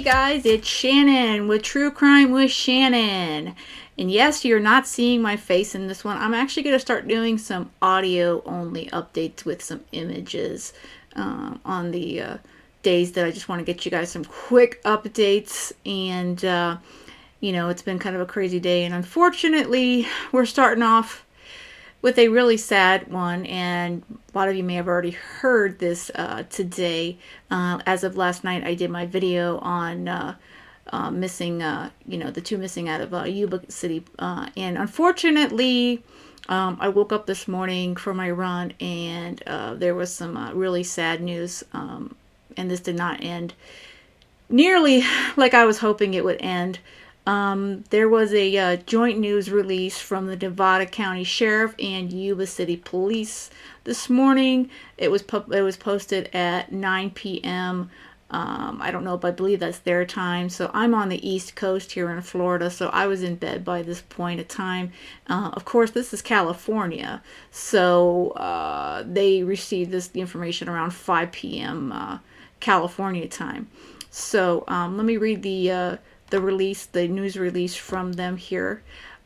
guys, it's Shannon with True Crime with Shannon. And yes, you're not seeing my face in this one. I'm actually going to start doing some audio only updates with some images on the days that I just want to get you guys some quick updates. And you know, it's been kind of a crazy day, and unfortunately we're starting off with a really sad one, and a lot of you may have already heard this today. As of last night, I did my video on missing, you know, the two missing out of Yuba City, and unfortunately, I woke up this morning for my run, and there was some really sad news, and this did not end nearly like I was hoping it would end. There was a joint news release from the Nevada County Sheriff and Yuba City Police this morning. It was posted at 9 p.m. I don't know if I believe that's their time. So I'm on the East Coast here in Florida, so I was in bed by this point of time. Of course, this is California, so they received the information around 5 p.m. California time. So let me read the news release from them here.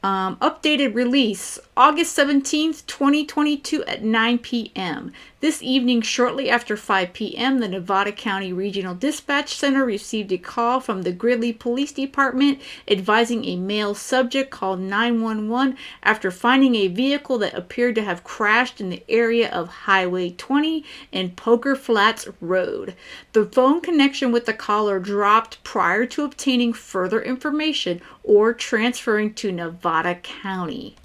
Updated release, August 17th, 2022 at 9 p.m. This evening, shortly after 5 p.m., the Nevada County Regional Dispatch Center received a call from the Gridley Police Department advising a male subject called 911 after finding a vehicle that appeared to have crashed in the area of Highway 20 and Poker Flats Road. The phone connection with the caller dropped prior to obtaining further information or transferring to Nevada County.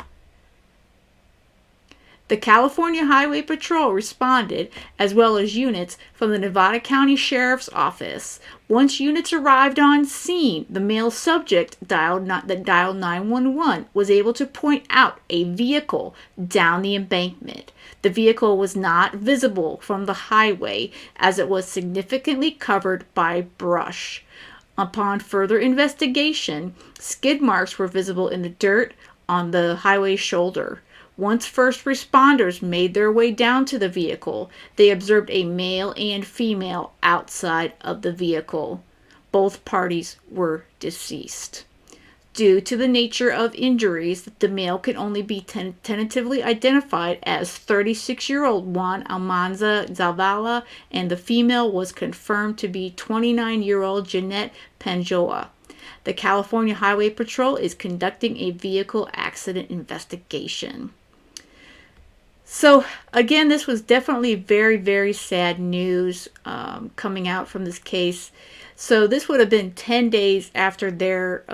The California Highway Patrol responded, as well as units from the Nevada County Sheriff's Office. Once units arrived on scene, the male subject dialed 911 was able to point out a vehicle down the embankment. The vehicle was not visible from the highway as it was significantly covered by brush. Upon further investigation, skid marks were visible in the dirt on the highway shoulder. Once first responders made their way down to the vehicle, they observed a male and female outside of the vehicle. Both parties were deceased. Due to the nature of injuries, the male can only be tentatively identified as 36-year-old JUAN ZAVALA, and the female was confirmed to be 29-year-old JANETTE PANTOJA. The California Highway Patrol is conducting a vehicle accident investigation. So, again, this was definitely very, very sad news coming out from this case. So this would have been 10 days after their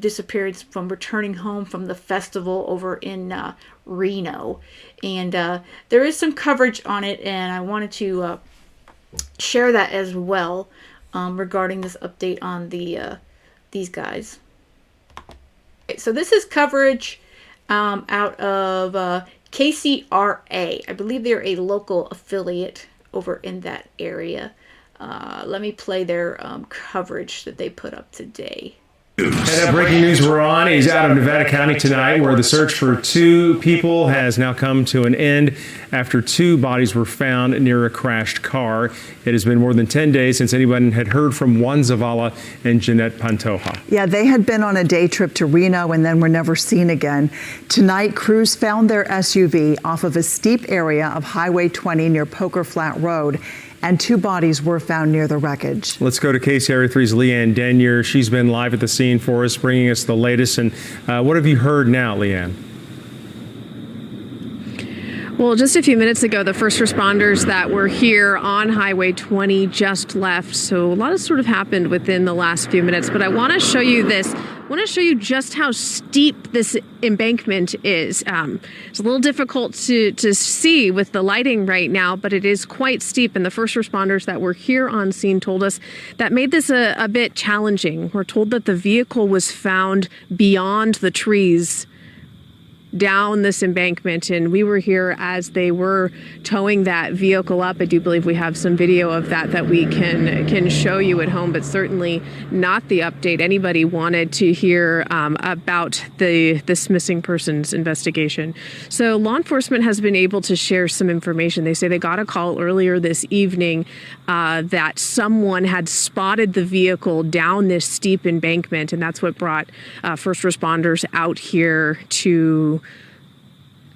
disappearance from returning home from the festival over in Reno. And there is some coverage on it, and I wanted to share that as well regarding this update on these guys. Okay, so this is coverage out of KCRA. I believe they're a local affiliate over in that area. Let me play their coverage that they put up today. And that breaking news we're on is out of Nevada County tonight, where the search for two people has now come to an end after two bodies were found near a crashed car. It has been more than 10 days since anyone had heard from JUAN ZAVALA and JANETTE PANTOJA. Yeah, they had been on a day trip to Reno and then were never seen again. Tonight, crews found their SUV off of a steep area of Highway 20 near Poker Flat Road, and two bodies were found near the wreckage. Let's go to KCRA3's Leanne Denyer. She's been live at the scene for us, bringing us the latest. And what have you heard now, Leanne? Well, just a few minutes ago, the first responders that were here on Highway 20 just left. So a lot has sort of happened within the last few minutes. But I want to show you this. I want to show you just how steep this embankment is. It's a little difficult to see with the lighting right now, but it is quite steep. And the first responders that were here on scene told us that made this a bit challenging. We're told that the vehicle was found beyond the trees down this embankment, and we were here as they were towing that vehicle up. I do believe we have some video of that we can show you at home, but certainly not the update anybody wanted to hear about this missing persons investigation. So law enforcement has been able to share some information. They say they got a call earlier this evening that someone had spotted the vehicle down this steep embankment, and that's what brought first responders out here to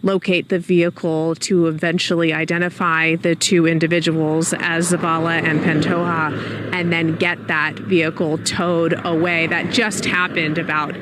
locate the vehicle, to eventually identify the two individuals as 𝗧𝗶𝗽 and Pantoja, and then get that vehicle towed away. That just happened about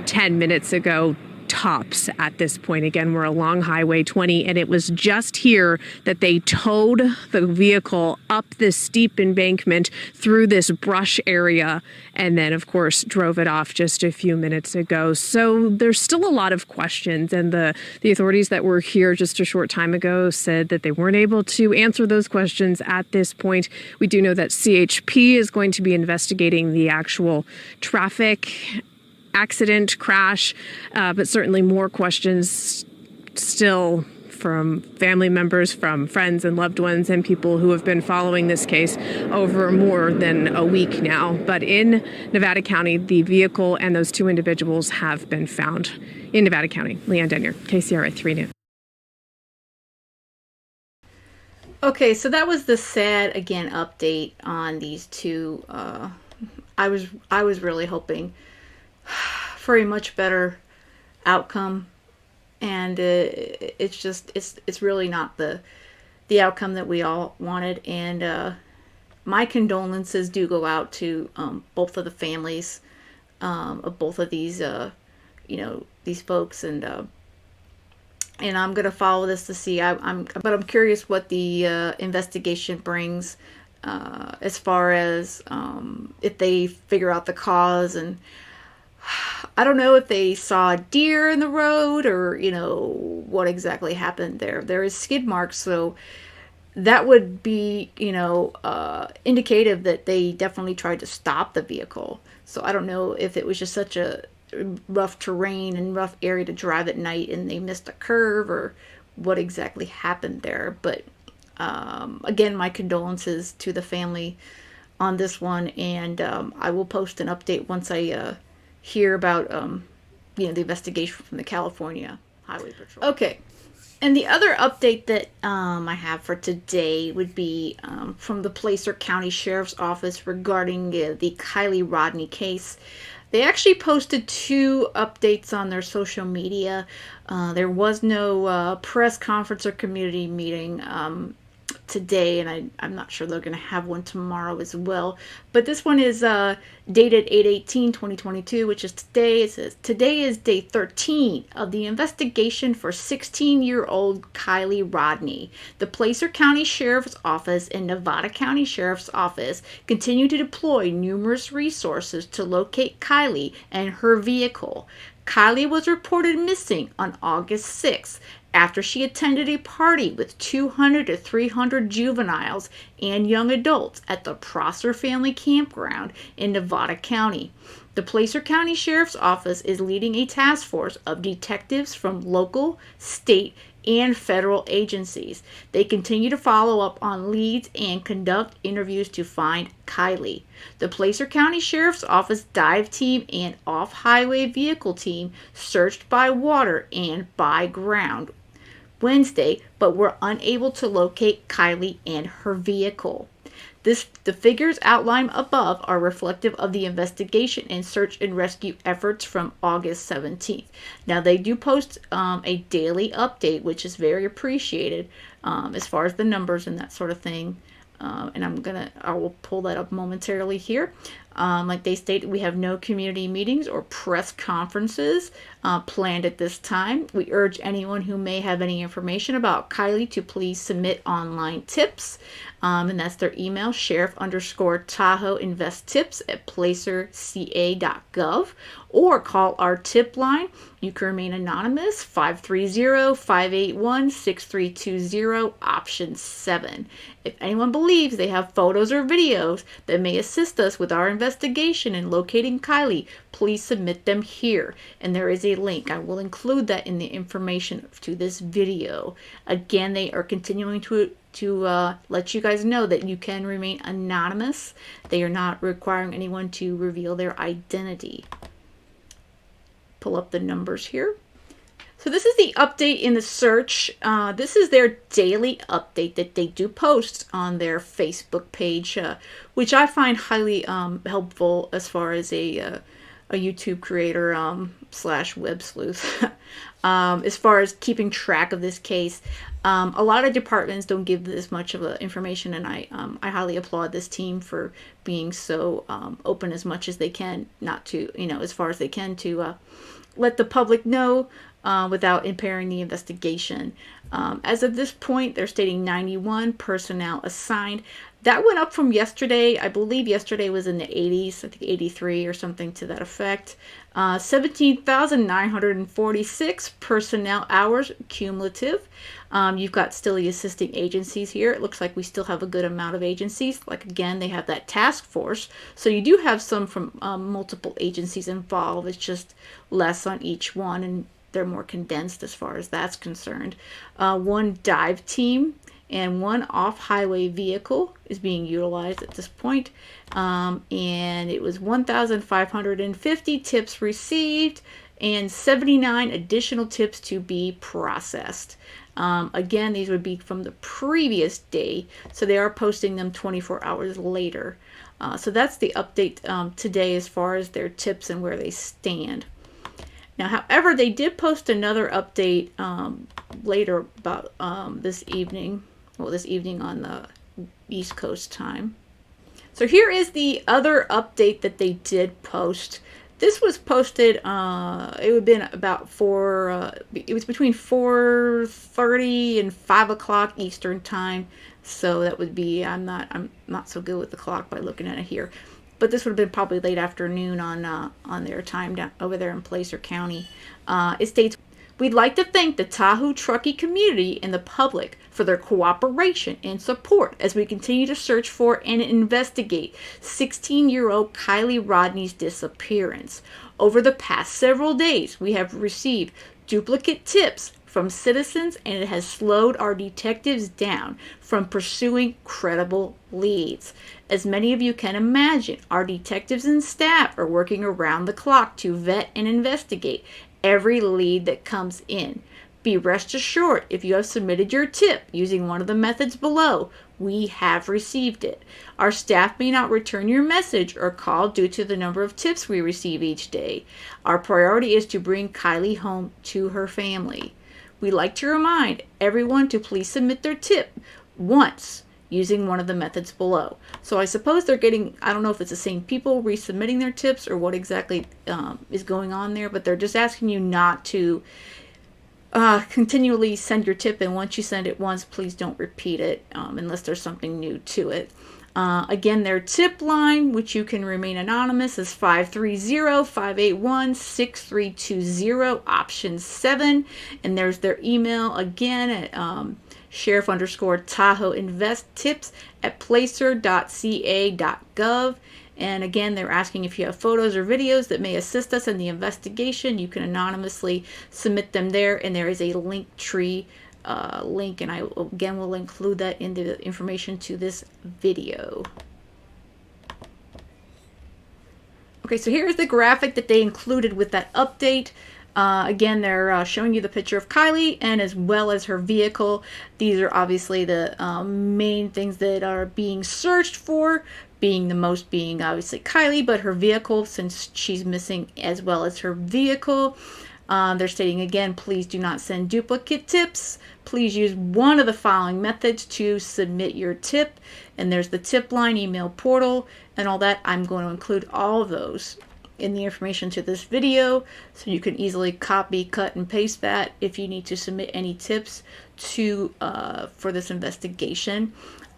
10 minutes ago, tops at this point. Again, we're along Highway 20, and it was just here that they towed the vehicle up this steep embankment through this brush area, and then, of course, drove it off just a few minutes ago. So there's still a lot of questions, and the authorities that were here just a short time ago said that they weren't able to answer those questions at this point. We do know that CHP is going to be investigating the actual traffic accident, crash, but certainly more questions still from family members, from friends and loved ones, and people who have been following this case over more than a week now. But in Nevada County, the vehicle and those two individuals have been found in Nevada County. Leanne Denyer, KCRA 3 News. Okay, so that was the sad, again, update on these two. I was really hoping for a much better outcome, and it's really not the outcome that we all wanted. And my condolences do go out to both of the families of both of these these folks, and I'm gonna follow this to see. But I'm curious what the investigation brings as far as if they figure out the cause. And I don't know if they saw a deer in the road, or what exactly happened there. There is skid marks, so that would be indicative that they definitely tried to stop the vehicle. So I don't know if it was just such a rough terrain and rough area to drive at night and they missed a curve, or what exactly happened there. But again, my condolences to the family on this one, and I will post an update once I hear about the investigation from the California Highway Patrol. Okay, and the other update that I have for today would be from the Placer County Sheriff's Office regarding the Kiley Rodni case. They actually posted two updates on their social media. There was no press conference or community meeting today, and I'm not sure they're going to have one tomorrow as well. But this one is dated 8/18/2022, which is today. It says, "Today is day 13 of the investigation for 16-year-old Kiley Rodni. The Placer County Sheriff's Office and Nevada County Sheriff's Office continue to deploy numerous resources to locate Kiley and her vehicle. Kiley was reported missing on August 6th after she attended a party with 200 to 300 juveniles and young adults at the Prosser Family Campground in Nevada County. The Placer County Sheriff's Office is leading a task force of detectives from local, state, and federal agencies. They continue to follow up on leads and conduct interviews to find Kiley. The Placer County Sheriff's Office dive team and off-highway vehicle team searched by water and by ground Wednesday, but were unable to locate Kiley and her vehicle. The figures outlined above are reflective of the investigation and search and rescue efforts from August 17th. Now, they do post a daily update, which is very appreciated as far as the numbers and that sort of thing. And I will pull that up momentarily here. Like they stated, we have no community meetings or press conferences planned at this time. We urge anyone who may have any information about Kiley to please submit online tips. And that's their email, sheriff_Tahoe_invest_tips@placerca.gov, or call our tip line. You can remain anonymous, 530-581-6320, option 7. If anyone believes they have photos or videos that may assist us with our investigation in locating Kiley, please submit them here. And there is a link. I will include that in the information to this video. Again, they are continuing to let you guys know that you can remain anonymous. They are not requiring anyone to reveal their identity. Pull up the numbers here. So this is the update in the search. This is their daily update that they do post on their Facebook page, which I find highly helpful as far as a YouTube creator slash web sleuth. As far as keeping track of this case, a lot of departments don't give this much of information, and I highly applaud this team for being so open as much as they can, not to, as far as they can, to let the public know without impairing the investigation. As of this point, they're stating 91 personnel assigned. That went up from yesterday. I believe yesterday was in the 80s, I think 83 or something to that effect. 17,946 personnel hours cumulative. You've got still the assisting agencies here. It looks like we still have a good amount of agencies. Like, again, they have that task force. So you do have some from multiple agencies involved. It's just less on each one, and they're more condensed as far as that's concerned. One dive team and one off-highway vehicle is being utilized at this point. And it was 1,550 tips received and 79 additional tips to be processed. Again, these would be from the previous day, so they are posting them 24 hours later. So that's the update today as far as their tips and where they stand. Now, however, they did post another update later about this evening. Well, this evening on the East Coast time. So here is the other update that they did post. This was posted, it would have been about it was between 4:30 and 5 o'clock Eastern time. So that would be, I'm not so good with the clock by looking at it here. But this would have been probably late afternoon on their time down over there in Placer County. It states, "We'd like to thank the Tahoe trucking community and the public for their cooperation and support as we continue to search for and investigate 16-year-old Kiley Rodni's disappearance. Over the past several days, we have received duplicate tips from citizens, and it has slowed our detectives down from pursuing credible leads. As many of you can imagine, our detectives and staff are working around the clock to vet and investigate every lead that comes in. Be rest assured, if you have submitted your tip using one of the methods below, we have received it. Our staff may not return your message or call due to the number of tips we receive each day. Our priority is to bring Kiley home to her family. We'd like to remind everyone to please submit their tip once using one of the methods below." So I suppose they're getting, I don't know if it's the same people resubmitting their tips or what exactly is going on there, but they're just asking you not to continually send your tip, and once you send it once, please don't repeat it unless there's something new to it. Again, their tip line, which you can remain anonymous, is 530-581-6320, option 7. And there's their email again at sheriff_Tahoe_invest_tips@placer.ca.gov. And again, they're asking if you have photos or videos that may assist us in the investigation. You can anonymously submit them there, and there is a link tree link, and I again will include that in the information to this video. Okay, so here's the graphic that they included with that update. Again, they're showing you the picture of Kiley and as well as her vehicle. These are obviously the main things that are being searched for, being the most being obviously Kiley, but her vehicle, since she's missing, as well as her vehicle. They're stating again, please do not send duplicate tips. Please use one of the following methods to submit your tip. And there's the tip line, email portal, and all that. I'm going to include all of those in the information to this video, so you can easily copy, cut, and paste that if you need to submit any tips to for this investigation.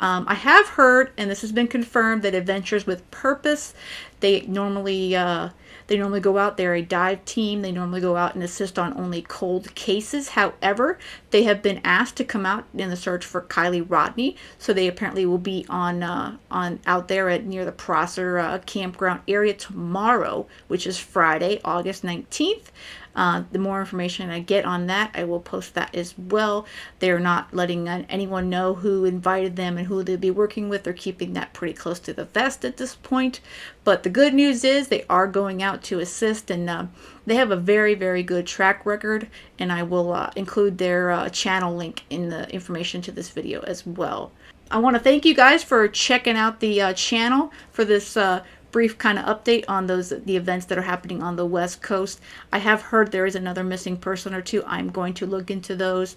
I have heard, and this has been confirmed, that Adventures with Purpose, they normally go out. They're a dive team. They normally go out and assist on only cold cases. However, they have been asked to come out in the search for Kiley Rodni, so they apparently will be on out there at near the Prosser campground area tomorrow, which is Friday, August 19th. The more information I get on that, I will post that as well. They're not letting anyone know who invited them and who they'll be working with. They're keeping that pretty close to the vest at this point. But the good news is they are going out to assist, and they have a very, very good track record. And I will include their channel link in the information to this video as well. I want to thank you guys for checking out the channel for this brief kind of update on the events that are happening on the West Coast. I have heard there is another missing person or two. I'm going to look into those.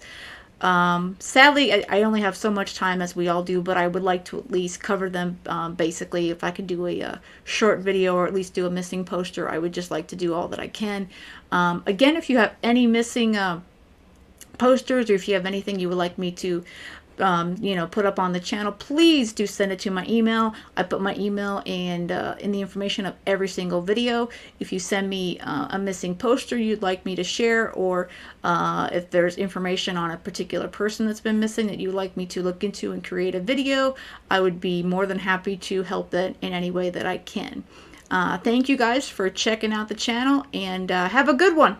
Sadly, I only have so much time, as we all do, but I would like to at least cover them. Basically, if I could do a short video or at least do a missing poster, I would just like to do all that I can. Again, if you have any missing posters, or if you have anything you would like me to put up on the channel, please do send it to my email. I put my email and in the information of every single video. If you send me a missing poster you'd like me to share, or if there's information on a particular person that's been missing that you'd like me to look into and create a video, I would be more than happy to help that in any way that I can. Thank you guys for checking out the channel, and have a good one.